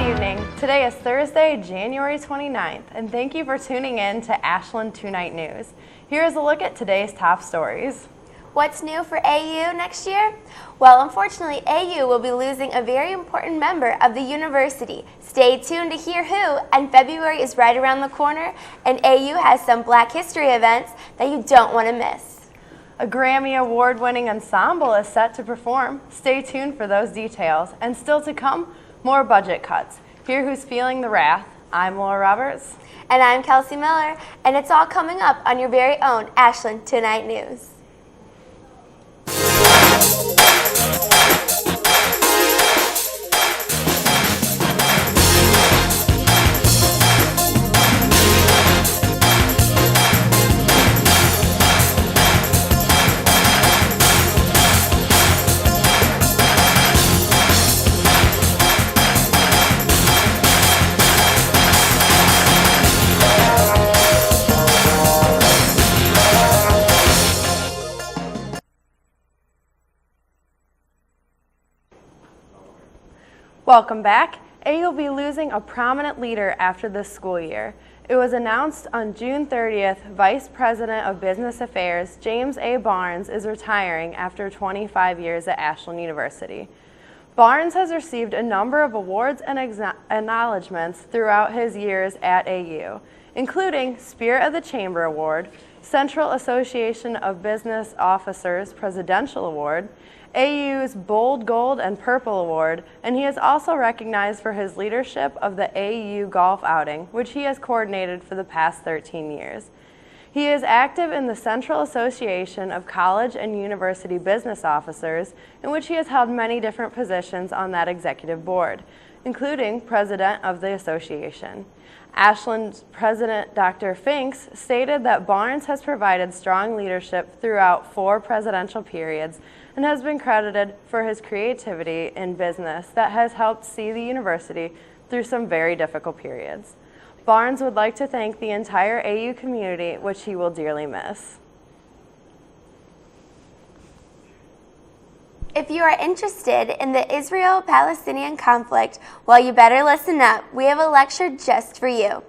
evening. Today is Thursday, January 29th, and thank you for tuning in to Ashland Tonight News. Here is a look at today's top stories. What's new for AU next year? Well, unfortunately, AU will be losing a very important member of the university. Stay tuned to hear who, and February is right around the corner, and AU has some Black History events that you don't want to miss. A Grammy Award-winning ensemble is set to perform. Stay tuned for those details. And still to come, more budget cuts. Hear who's feeling the wrath. I'm Laura Roberts. And I'm Kelsey Miller, and it's all coming up on your very own Ashland Tonight News. Welcome back. AU will be losing a prominent leader after this school year. It was announced on June 30th, Vice President of Business Affairs James A. Barnes is retiring after 25 years at Ashland University. Barnes has received a number of awards and acknowledgments throughout his years at AU, including Spirit of the Chamber Award, Central Association of Business Officers Presidential Award, AU's Bold Gold and Purple Award, and he is also recognized for his leadership of the AU Golf Outing, which he has coordinated for the past 13 years. He is active in the Central Association of College and University Business Officers, in which he has held many different positions on that executive board, including president of the association. Ashland's president, Dr. Finks, stated that Barnes has provided strong leadership throughout 4 presidential periods and has been credited for his creativity in business that has helped see the university through some very difficult periods. Barnes would like to thank the entire AU community, which he will dearly miss. If you are interested in the Israel-Palestinian conflict, well, you better listen up. We have a lecture just for you.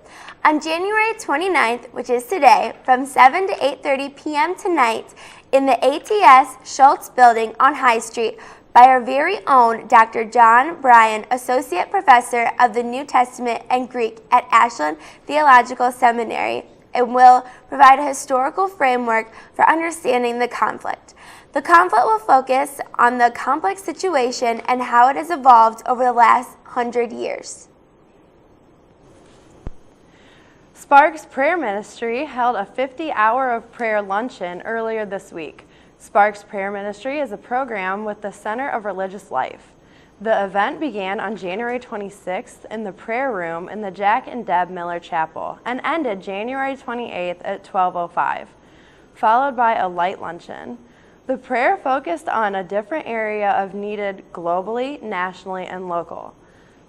On January 29th, which is today, from 7 to 8:30 p.m. tonight, in the ATS Schultz Building on High Street, by our very own Dr. John Bryan, Associate Professor of the New Testament and Greek at Ashland Theological Seminary, and will provide a historical framework for understanding the conflict. The conflict will focus on the complex situation and how it has evolved over the last 100 years. Sparks Prayer Ministry held a 50-hour of prayer luncheon earlier this week. Sparks Prayer Ministry is a program with the Center of Religious Life. The event began on January 26th in the prayer room in the Jack and Deb Miller Chapel and ended January 28th at 12:05, followed by a light luncheon. The prayer focused on a different area of needed globally, nationally, and local.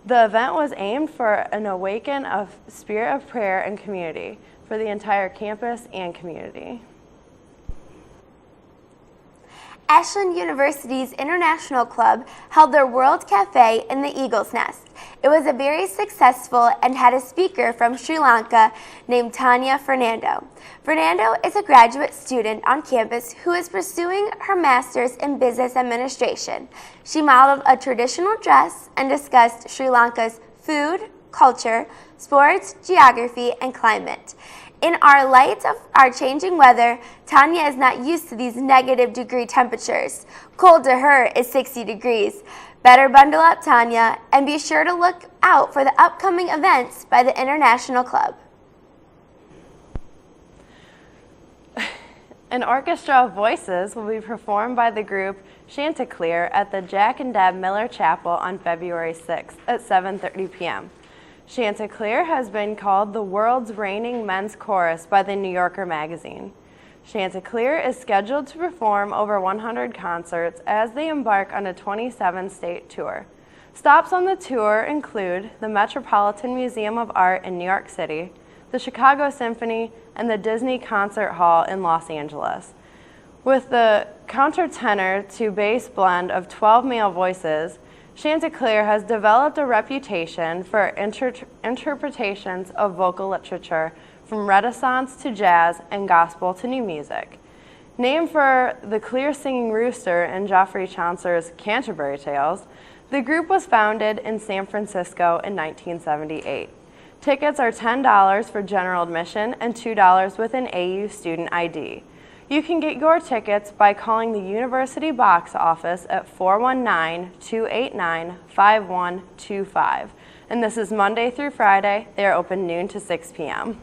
The event was aimed for an awaken of spirit of prayer and community for the entire campus and community. Ashland University's International Club held their World Cafe in the Eagle's Nest. It was a very successful and had a speaker from Sri Lanka named Tanya Fernando. Fernando is a graduate student on campus who is pursuing her master's in business administration. She modeled a traditional dress and discussed Sri Lanka's food, culture, sports, geography, and climate. In our light of our changing weather, Tanya is not used to these -degree temperatures. Cold to her is 60 degrees. Better bundle up, Tanya, and be sure to look out for the upcoming events by the International Club. An orchestra of voices will be performed by the group Chanticleer at the Jack and Deb Miller Chapel on February 6th at 7:30 p.m. Chanticleer has been called the world's reigning men's chorus by the New Yorker magazine. Chanticleer is scheduled to perform over 100 concerts as they embark on a 27-state tour. Stops on the tour include the Metropolitan Museum of Art in New York City, the Chicago Symphony, and the Disney Concert Hall in Los Angeles. With the countertenor to bass blend of 12 male voices, Chanticleer has developed a reputation for interpretations of vocal literature from Renaissance to jazz and gospel to new music. Named for the clear singing rooster in Geoffrey Chaucer's Canterbury Tales, the group was founded in San Francisco in 1978. Tickets are $10 for general admission and $2 with an AU student ID. You can get your tickets by calling the University Box Office at 419-289-5125. And this is Monday through Friday. They are open noon to 6 p.m.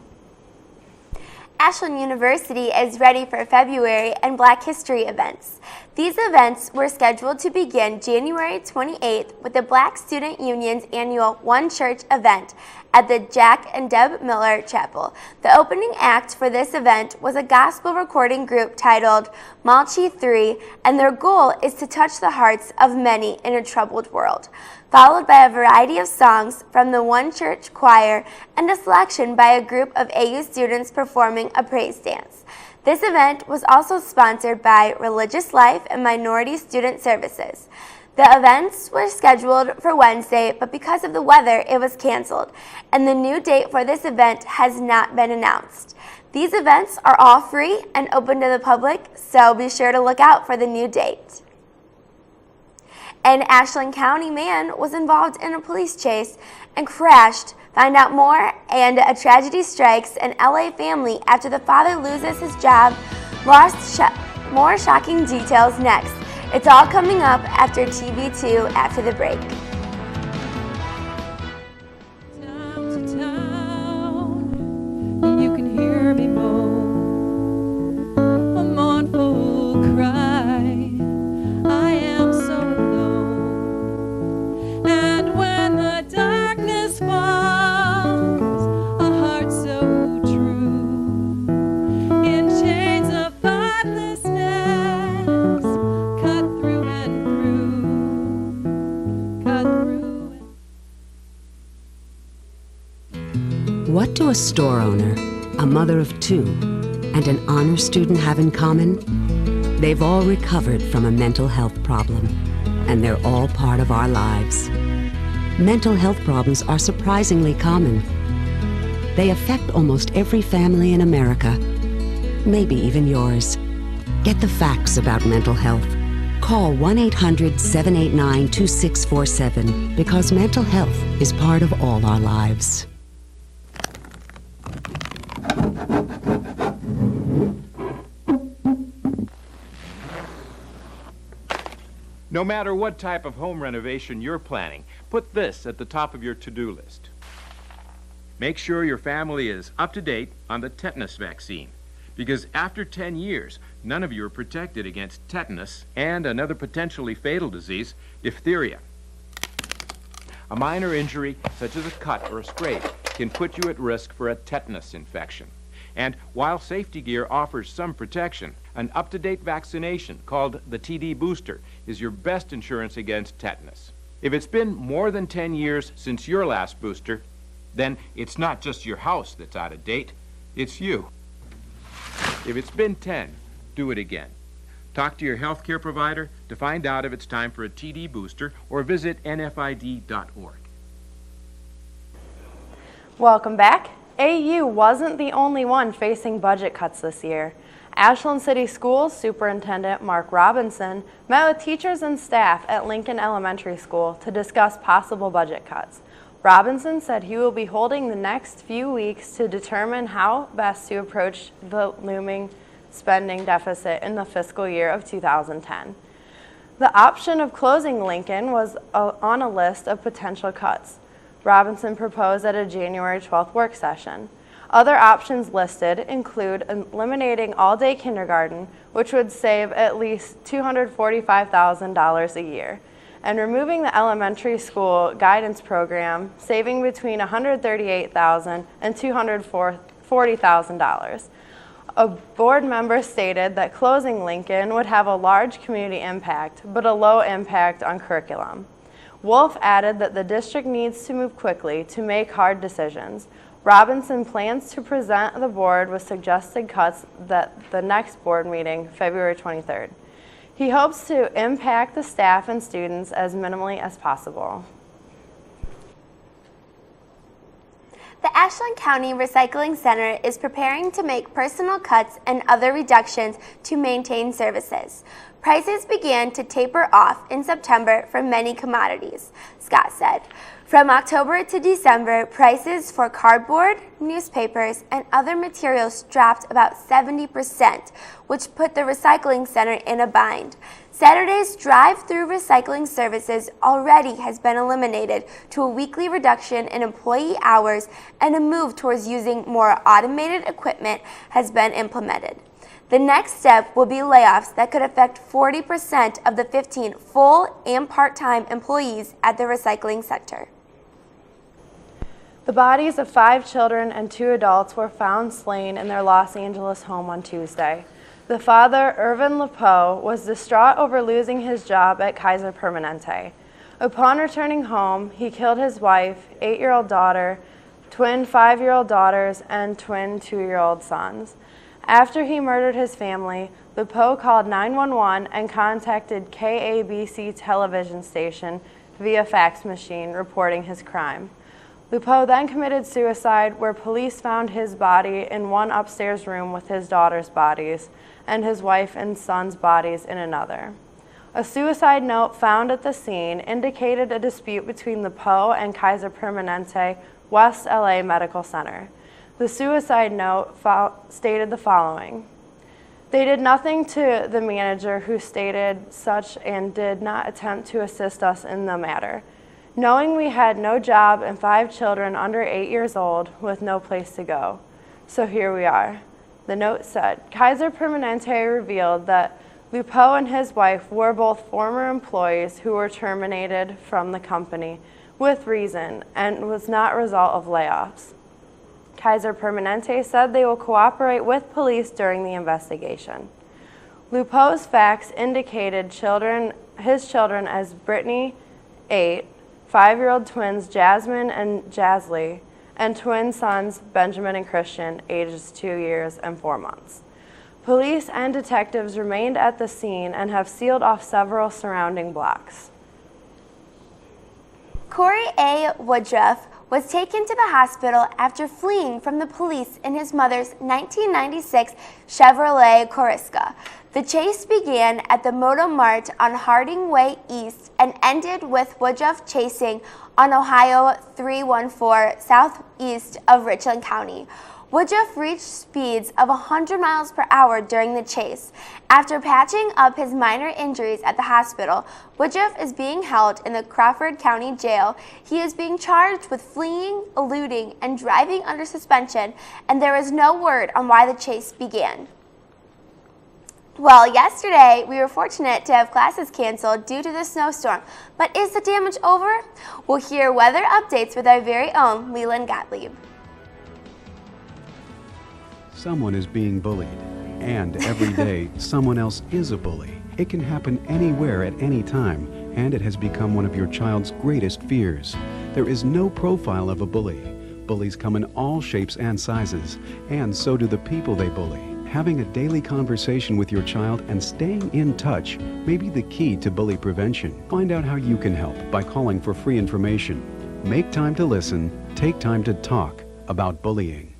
Ashland University is ready for February and Black History events. These events were scheduled to begin January 28th with the Black Student Union's annual One Church event at the Jack and Deb Miller Chapel. The opening act for this event was a gospel recording group titled Malchi 3, and their goal is to touch the hearts of many in a troubled world, followed by a variety of songs from the One Church Choir and a selection by a group of AU students performing a praise dance. This event was also sponsored by Religious Life and Minority Student Services. The events were scheduled for Wednesday, but because of the weather, it was canceled, and the new date for this event has not been announced. These events are all free and open to the public, so be sure to look out for the new date. An Ashland County man was involved in a police chase and crashed. Find out more, and a tragedy strikes an LA family after the father loses his job. More shocking details next. It's all coming up after TV2 after the break. Town to town, you can hear me moan, a mournful cry. I am so alone, and when the darkness falls, a heart so true, in chains of thoughtlessness, cut through and through, cut through and What do a store owner, a mother of two, and an honor student have in common? They've all recovered from a mental health problem, and they're all part of our lives. Mental health problems are surprisingly common. They affect almost every family in America, maybe even yours. Get the facts about mental health. Call 1-800-789-2647 because mental health is part of all our lives. No matter what type of home renovation you're planning, put this at the top of your to-do list. Make sure your family is up to date on the tetanus vaccine, because after 10 years, none of you are protected against tetanus and another potentially fatal disease, diphtheria. A minor injury, such as a cut or a scrape, can put you at risk for a tetanus infection. And while safety gear offers some protection, an up-to-date vaccination called the TD booster is your best insurance against tetanus. If it's been more than 10 years since your last booster, then it's not just your house that's out of date, it's you. If it's been 10, do it again. Talk to your healthcare provider to find out if it's time for a TD booster or visit nfid.org. Welcome back. AU wasn't the only one facing budget cuts this year. Ashland City Schools Superintendent Mark Robinson met with teachers and staff at Lincoln Elementary School to discuss possible budget cuts. Robinson said he will be holding the next few weeks to determine how best to approach the looming spending deficit in the fiscal year of 2010. The option of closing Lincoln was on a list of potential cuts. Robinson proposed at a January 12th work session. Other options listed include eliminating all-day kindergarten, which would save at least $245,000 a year, and removing the elementary school guidance program, saving between $138,000 and $240,000. A board member stated that closing Lincoln would have a large community impact, but a low impact on curriculum. Wolf added that the district needs to move quickly to make hard decisions. Robinson plans to present the board with suggested cuts at the next board meeting, February 23rd. He hopes to impact the staff and students as minimally as possible. The Ashland County Recycling Center is preparing to make personal cuts and other reductions to maintain services. Prices began to taper off in September for many commodities, Scott said. From October to December, prices for cardboard, newspapers, and other materials dropped about 70%, which put the recycling center in a bind. Saturday's drive-through recycling services already has been eliminated to a weekly reduction in employee hours, and a move towards using more automated equipment has been implemented. The next step will be layoffs that could affect 40% of the 15 full and part-time employees at the recycling center. The bodies of 5 children and 2 adults were found slain in their Los Angeles home on Tuesday. The father, Irvin Lepeau, was distraught over losing his job at Kaiser Permanente. Upon returning home, he killed his wife, 8-year-old daughter, twin 5-year-old daughters, and twin 2-year-old sons. After he murdered his family, Lepeau called 911 and contacted KABC television station via fax machine reporting his crime. Lepeau then committed suicide, where police found his body in one upstairs room with his daughter's bodies and his wife and son's bodies in another. A suicide note found at the scene indicated a dispute between Lepeau and Kaiser Permanente West LA Medical Center. The suicide note stated the following: "They did nothing to the manager, who stated such and did not attempt to assist us in the matter, knowing we had no job and 5 children under 8 years old with no place to go. So here we are." The note said, Kaiser Permanente revealed that Lepeau and his wife were both former employees who were terminated from the company with reason and was not a result of layoffs. Kaiser Permanente said they will cooperate with police during the investigation. Lepeau's fax indicated his children as Brittany, 8, 5-year-old twins Jasmine and Jasly, and twin sons Benjamin and Christian, ages 2 years and 4 months. Police and detectives remained at the scene and have sealed off several surrounding blocks. Corey A. Woodruff was taken to the hospital after fleeing from the police in his mother's 1996 Chevrolet Coriska. The chase began at the Moto Mart on Harding Way East and ended with Woodruff chasing on Ohio 314 southeast of Richland County. Woodruff reached speeds of 100 miles per hour during the chase. After patching up his minor injuries at the hospital, Woodruff is being held in the Crawford County Jail. He is being charged with fleeing, eluding, and driving under suspension, and there is no word on why the chase began. Well, yesterday we were fortunate to have classes canceled due to the snowstorm, but is the damage over? We'll hear weather updates with our very own Leland Gottlieb. Someone is being bullied, and every day someone else is a bully. It can happen anywhere at any time, and it has become one of your child's greatest fears. There is no profile of a bully. Bullies come in all shapes and sizes, and so do the people they bully. Having a daily conversation with your child and staying in touch may be the key to bully prevention. Find out how you can help by calling for free information. Make time to listen, take time to talk about bullying.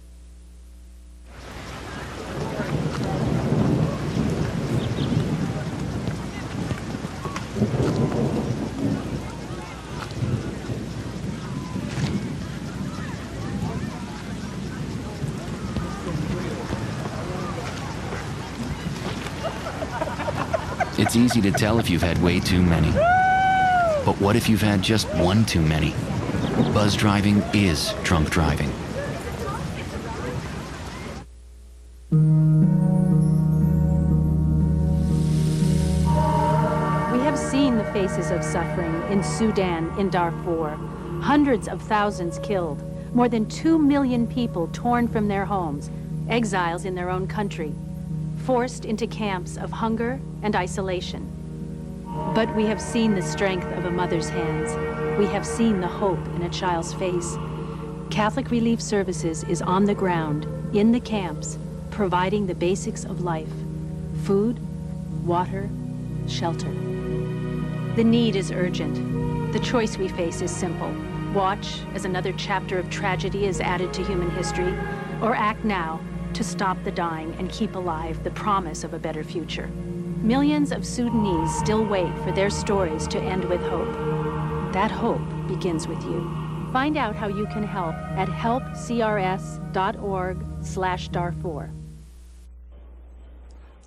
It's easy to tell if you've had way too many. But what if you've had just one too many? Buzz driving is drunk driving. We have seen the faces of suffering in Sudan, in Darfur. Hundreds of thousands killed, more than 2 million people torn from their homes, exiles in their own country, forced into camps of hunger and isolation. But we have seen the strength of a mother's hands. We have seen the hope in a child's face. Catholic Relief Services is on the ground, in the camps, providing the basics of life: food, water, shelter. The need is urgent. The choice we face is simple. Watch as another chapter of tragedy is added to human history, or act now to stop the dying and keep alive the promise of a better future. Millions of Sudanese still wait for their stories to end with hope. That hope begins with you. Find out how you can help at helpcrs.org/Darfur.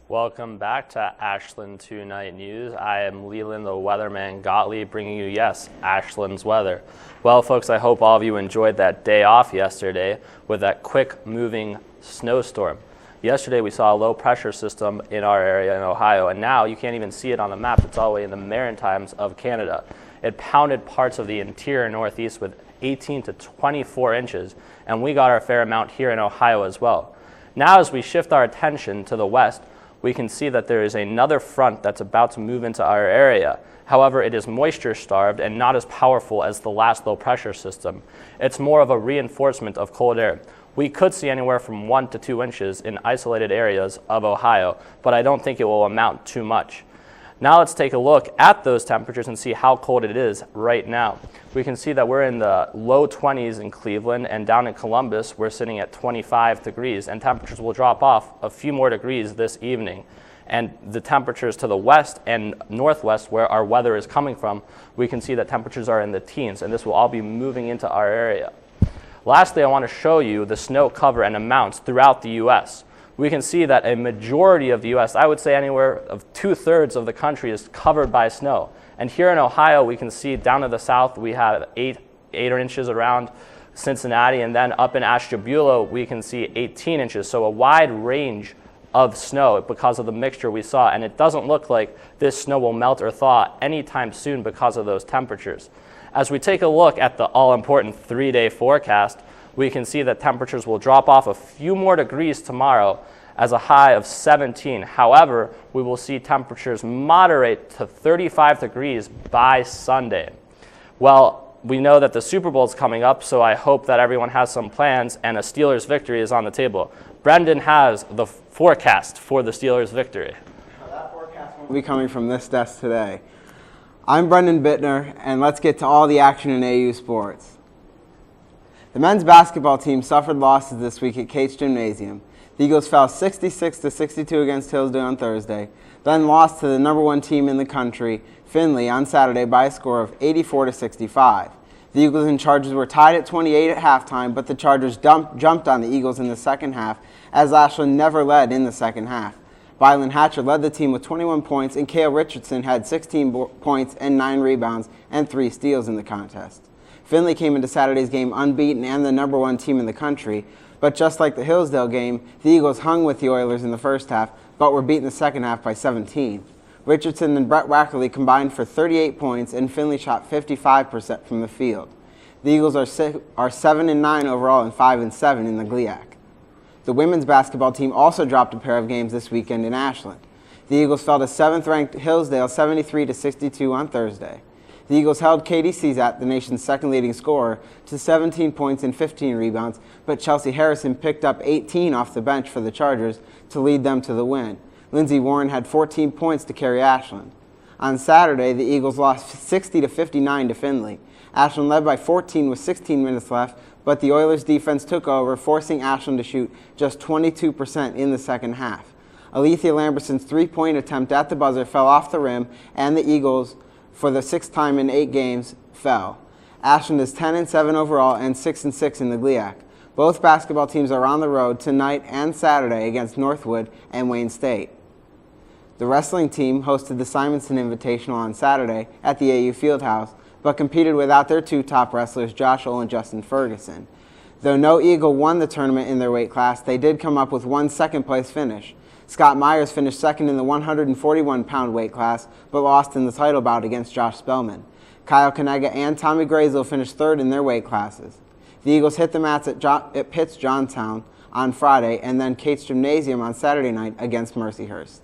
Welcome back to Ashland Tonight News. I am Leland the Weatherman Gottlieb, bringing you, yes, Ashland's weather. Well, folks, I hope all of you enjoyed that day off yesterday with that quick moving snowstorm. Yesterday we saw a low pressure system in our area in Ohio, and now you can't even see it on the map. It's all the way in the Maritimes of Canada. It pounded parts of the interior Northeast with 18 to 24 inches, and we got our fair amount here in Ohio as well. Now as we shift our attention to the west, we can see that there is another front that's about to move into our area. However, it is moisture starved and not as powerful as the last low pressure system. It's more of a reinforcement of cold air. We could see anywhere from 1 to 2 inches in isolated areas of Ohio, but I don't think it will amount too much. Now let's take a look at those temperatures and see how cold it is right now. We can see that we're in the low 20s in Cleveland, and down in Columbus we're sitting at 25 degrees, and temperatures will drop off a few more degrees this evening. And the temperatures to the west and northwest, where our weather is coming from, we can see that temperatures are in the teens, and this will all be moving into our area. Lastly, I want to show you the snow cover and amounts throughout the U.S. We can see that a majority of the U.S., I would say anywhere of 2/3 of the country, is covered by snow. And here in Ohio, we can see down to the south, we have 8 inches around Cincinnati, and then up in Ashtabula, we can see 18 inches. So a wide range of snow because of the mixture we saw, and it doesn't look like this snow will melt or thaw anytime soon because of those temperatures. As we take a look at the all-important 3-day forecast, we can see that temperatures will drop off a few more degrees tomorrow as a high of 17. However, we will see temperatures moderate to 35 degrees by Sunday. Well, we know that the Super Bowl is coming up, so I hope that everyone has some plans and a Steelers victory is on the table. Brendan has the forecast for the Steelers victory. That forecast will be coming from this desk today. I'm Brendan Bittner, and let's get to all the action in AU sports. The men's basketball team suffered losses this week at Cates Gymnasium. The Eagles fell 66-62 against Hillsdale on Thursday, then lost to the #1 team in the country, Findlay, on Saturday by a score of 84-65. The Eagles and Chargers were tied at 28 at halftime, but the Chargers jumped on the Eagles in the second half, as Ashland never led in the second half. Byron Hatcher led the team with 21 points, and Cale Richardson had 16 points and 9 rebounds and 3 steals in the contest. Findlay came into Saturday's game unbeaten and the #1 team in the country, but just like the Hillsdale game, the Eagles hung with the Oilers in the first half, but were beat in the second half by 17. Richardson and Brett Wackerly combined for 38 points, and Findlay shot 55% from the field. The Eagles are 7-9 overall and 5-7 in the GLIAC. The women's basketball team also dropped a pair of games this weekend in Ashland. The Eagles fell to 7th-ranked Hillsdale 73-62 on Thursday. The Eagles held Katie Cezat, the nation's second leading scorer, to 17 points and 15 rebounds, but Chelsea Harrison picked up 18 off the bench for the Chargers to lead them to the win. Lindsey Warren had 14 points to carry Ashland. On Saturday, the Eagles lost 60-59 to Findlay. Ashland led by 14 with 16 minutes left, but the Oilers' defense took over, forcing Ashland to shoot just 22% in the second half. Alethea Lamberson's three-point attempt at the buzzer fell off the rim, and the Eagles, for the 6th time in 8 games, fell. Ashland is 10-7 overall and 6-6 in the GLIAC. Both basketball teams are on the road tonight and Saturday against Northwood and Wayne State. The wrestling team hosted the Simonson Invitational on Saturday at the AU Fieldhouse, but competed without their 2 top wrestlers, Josh Ohl and Justin Ferguson. Though no Eagle won the tournament in their weight class, they did come up with one second-place finish. Scott Myers finished second in the 141-pound weight class, but lost in the title bout against Josh Spellman. Kyle Kanega and Tommy Grazel finished third in their weight classes. The Eagles hit the mats at Pitt's Johnstown on Friday, and then Cates Gymnasium on Saturday night against Mercyhurst.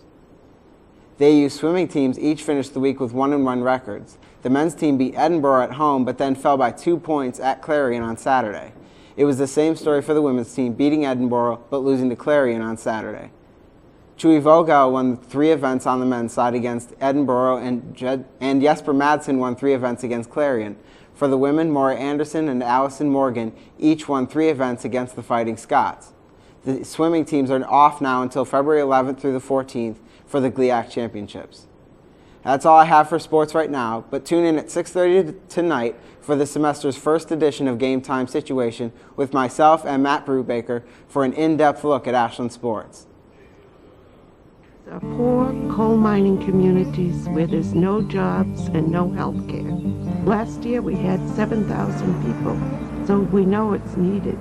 The AU swimming teams each finished the week with 1-1 records. The men's team beat Edinburgh at home, but then fell by 2 points at Clarion on Saturday. It was the same story for the women's team, beating Edinburgh, but losing to Clarion on Saturday. Chewy Vogel won 3 events on the men's side against Edinburgh, and Jesper Madsen won 3 events against Clarion. For the women, Maura Anderson and Allison Morgan each won 3 events against the Fighting Scots. The swimming teams are off now until February 11th through the 14th for the GLIAC Championships. That's all I have for sports right now, but tune in at 6:30 tonight for the semester's first edition of Game Time Situation with myself and Matt Brubaker for an in-depth look at Ashland sports. Poor coal mining communities where there's no jobs and no health care. Last year we had 7,000 people, so we know it's needed.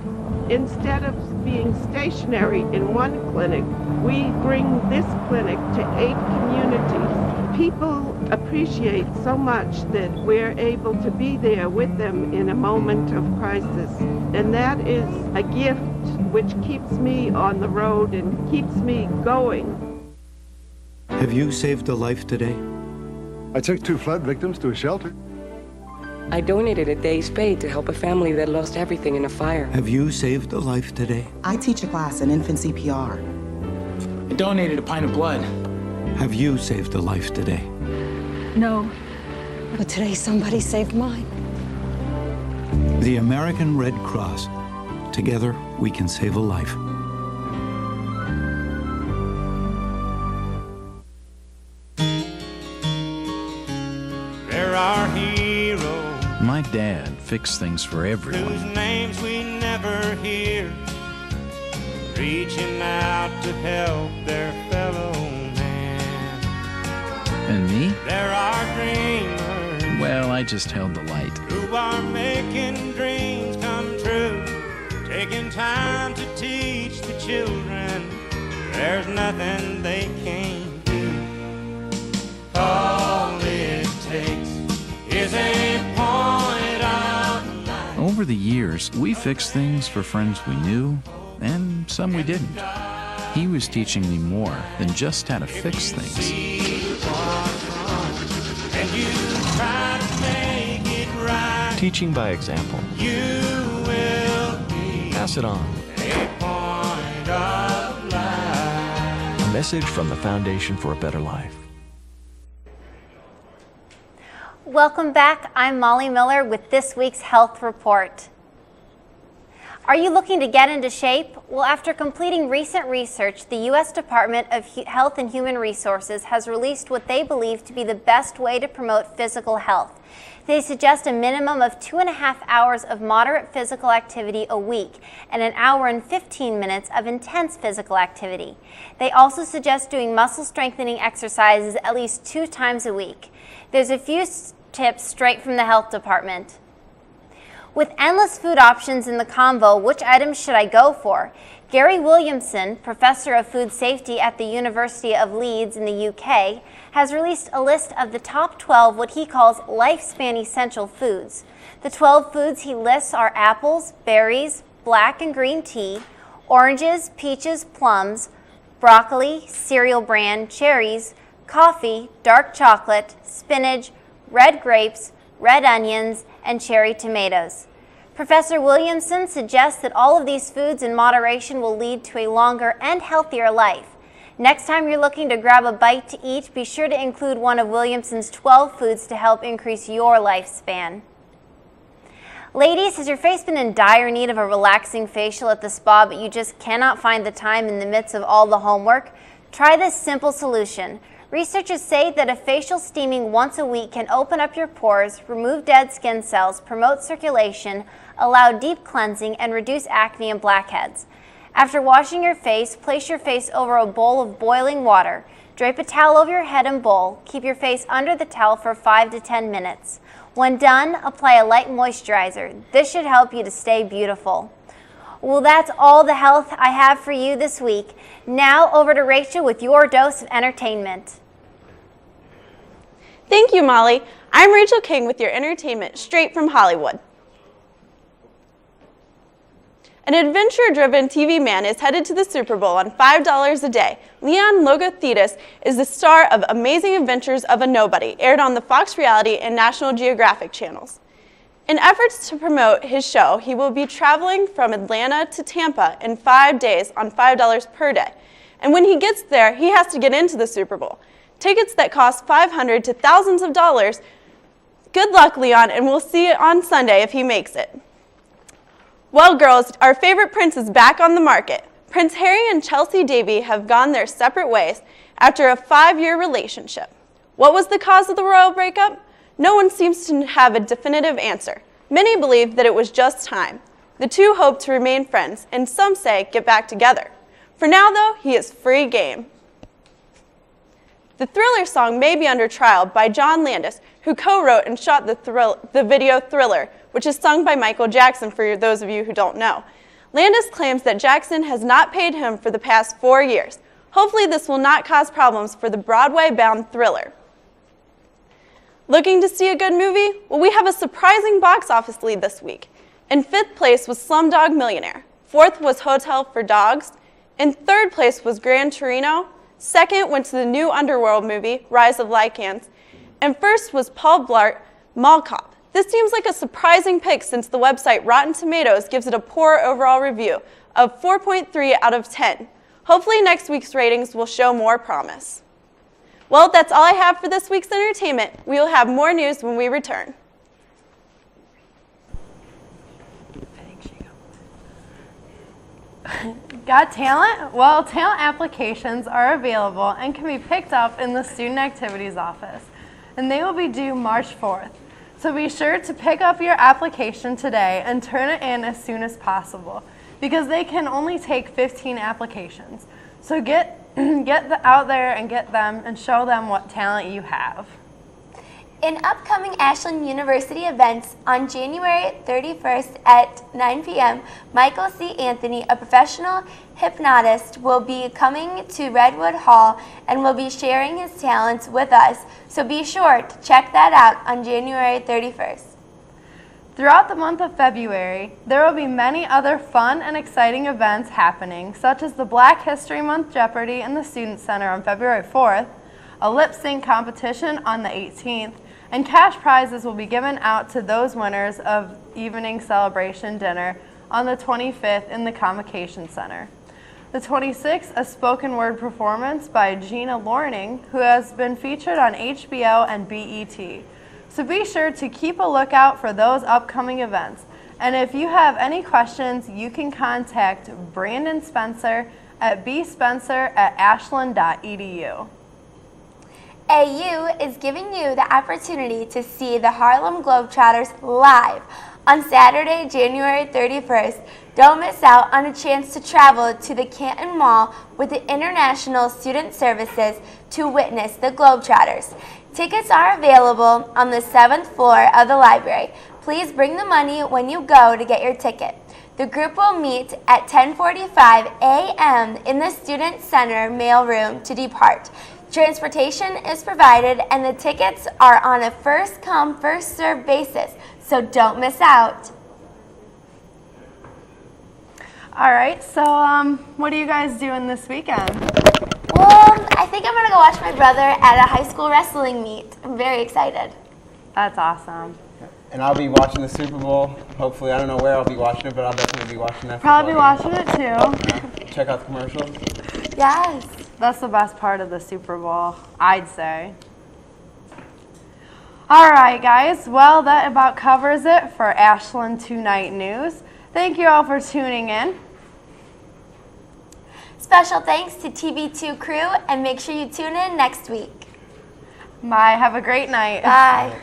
Instead of being stationary in one clinic, we bring this clinic to 8 communities. People appreciate so much that we're able to be there with them in a moment of crisis. And that is a gift which keeps me on the road and keeps me going. Have you saved a life today? I took 2 flood victims to a shelter. I donated a day's pay to help a family that lost everything in a fire. Have you saved a life today? I teach a class in infant CPR. I donated a pint of blood. Have you saved a life today? No, but today somebody saved mine. The American Red Cross. Together, we can save a life. There are heroes. My dad fixed things for everyone. Whose names we never hear, reaching out to help their fellow man. And me? There are dreamers. Well, I just held the light. Who are making dreams come true, taking time to teach the children there's nothing they can't do. All it takes is a point of light. Over the years, we fixed things for friends we knew, and some we didn't. He was teaching me more than just how to fix things. And you try to make it right. Teaching by example. You will be Pass it on. a point of light. A message from the Foundation for a Better Life. Welcome back. I'm Molly Miller with this week's Health Report. Are you looking to get into shape? Well, after completing recent research, the U.S. Department of Health and Human Resources has released what they believe to be the best way to promote physical health. They suggest a minimum of 2.5 hours of moderate physical activity a week and 1 hour and 15 minutes of intense physical activity. They also suggest doing muscle strengthening exercises at least 2 times a week. There's a few tips straight from the health department. With endless food options in the combo, which items should I go for? Gary Williamson, professor of food safety at the University of Leeds in the UK, has released a list of the top 12 what he calls lifespan essential foods. The 12 foods he lists are apples, berries, black and green tea, oranges, peaches, plums, broccoli, cereal bran, cherries, coffee, dark chocolate, spinach, red grapes, red onions, and cherry tomatoes. Professor Williamson suggests that all of these foods in moderation will lead to a longer and healthier life. Next time you're looking to grab a bite to eat, be sure to include one of Williamson's 12 foods to help increase your lifespan. Ladies, has your face been in dire need of a relaxing facial at the spa, but you just cannot find the time in the midst of all the homework? Try this simple solution. Researchers say that a facial steaming once a week can open up your pores, remove dead skin cells, promote circulation, allow deep cleansing, and reduce acne and blackheads. After washing your face, place your face over a bowl of boiling water. Drape a towel over your head and bowl. Keep your face under the towel for 5 to 10 minutes. When done, apply a light moisturizer. This should help you to stay beautiful. Well, that's all the health I have for you this week. Now over to Rachel with your dose of entertainment. Thank you, Molly. I'm Rachel King with your entertainment straight from Hollywood. An adventure-driven TV man is headed to the Super Bowl on $5 a day. Leon Logothetis is the star of Amazing Adventures of a Nobody, aired on the Fox Reality and National Geographic channels. In efforts to promote his show, he will be traveling from Atlanta to Tampa in 5 days on $5 per day. And when he gets there, he has to get into the Super Bowl. Tickets that cost $500 to thousands of dollars. Good luck, Leon, and we'll see it on Sunday if he makes it. Well, girls, our favorite prince is back on the market. Prince Harry and Chelsea Davy have gone their separate ways after a 5-year relationship. What was the cause of the royal breakup? No one seems to have a definitive answer. Many believe that it was just time. The two hope to remain friends, and some say get back together. For now, though, he is free game. The Thriller song may be under trial by John Landis, who co-wrote and shot the video Thriller, which is sung by Michael Jackson for those of you who don't know. Landis claims that Jackson has not paid him for the past 4 years. Hopefully this will not cause problems for the Broadway-bound Thriller. Looking to see a good movie? Well, we have a surprising box office lead this week. In 5th place was Slumdog Millionaire. 4th was Hotel for Dogs. In 3rd place was Gran Torino. 2nd went to the new Underworld movie, Rise of Lycans. And 1st was Paul Blart, Mall Cop. This seems like a surprising pick since the website Rotten Tomatoes gives it a poor overall review of 4.3 out of 10. Hopefully next week's ratings will show more promise. Well, that's all I have for this week's entertainment. We will have more news when we return. Got talent? Well, talent applications are available and can be picked up in the Student Activities Office, and they will be due March 4th. So be sure to pick up your application today and turn it in as soon as possible, because they can only take 15 applications. So get out there and get them and show them what talent you have. In upcoming Ashland University events on January 31st at 9 p.m., Michael C. Anthony, a professional hypnotist, will be coming to Redwood Hall and will be sharing his talents with us. So be sure to check that out on January 31st. Throughout the month of February, there will be many other fun and exciting events happening, such as the Black History Month Jeopardy in the Student Center on February 4th, a lip sync competition on the 18th, and cash prizes will be given out to those winners of evening celebration dinner on the 25th in the Convocation Center. The 26th, a spoken word performance by Gina Lorning, who has been featured on HBO and BET. So be sure to keep a lookout for those upcoming events. And if you have any questions, you can contact Brandon Spencer at bspencer@ashland.edu. AU is giving you the opportunity to see the Harlem Globetrotters live on Saturday, January 31st. Don't miss out on a chance to travel to the Canton Mall with the International Student Services to witness the Globetrotters. Tickets are available on the 7th floor of the library. Please bring the money when you go to get your ticket. The group will meet at 10:45 a.m. in the Student Center mailroom to depart. Transportation is provided and the tickets are on a first-come, first-served basis, so don't miss out. All right, so what are you guys doing this weekend? Well, I think I'm going to go watch my brother at a high school wrestling meet. I'm very excited. That's awesome. And I'll be watching the Super Bowl. Hopefully, I don't know where I'll be watching it, but I'll definitely be watching that. Probably be watching it too. Yeah. Check out the commercials. Yes. That's the best part of the Super Bowl, I'd say. All right, guys. Well, that about covers it for Ashland Tonight News. Thank you all for tuning in. Special thanks to TV2 crew, and make sure you tune in next week. Bye. Have a great night. Bye.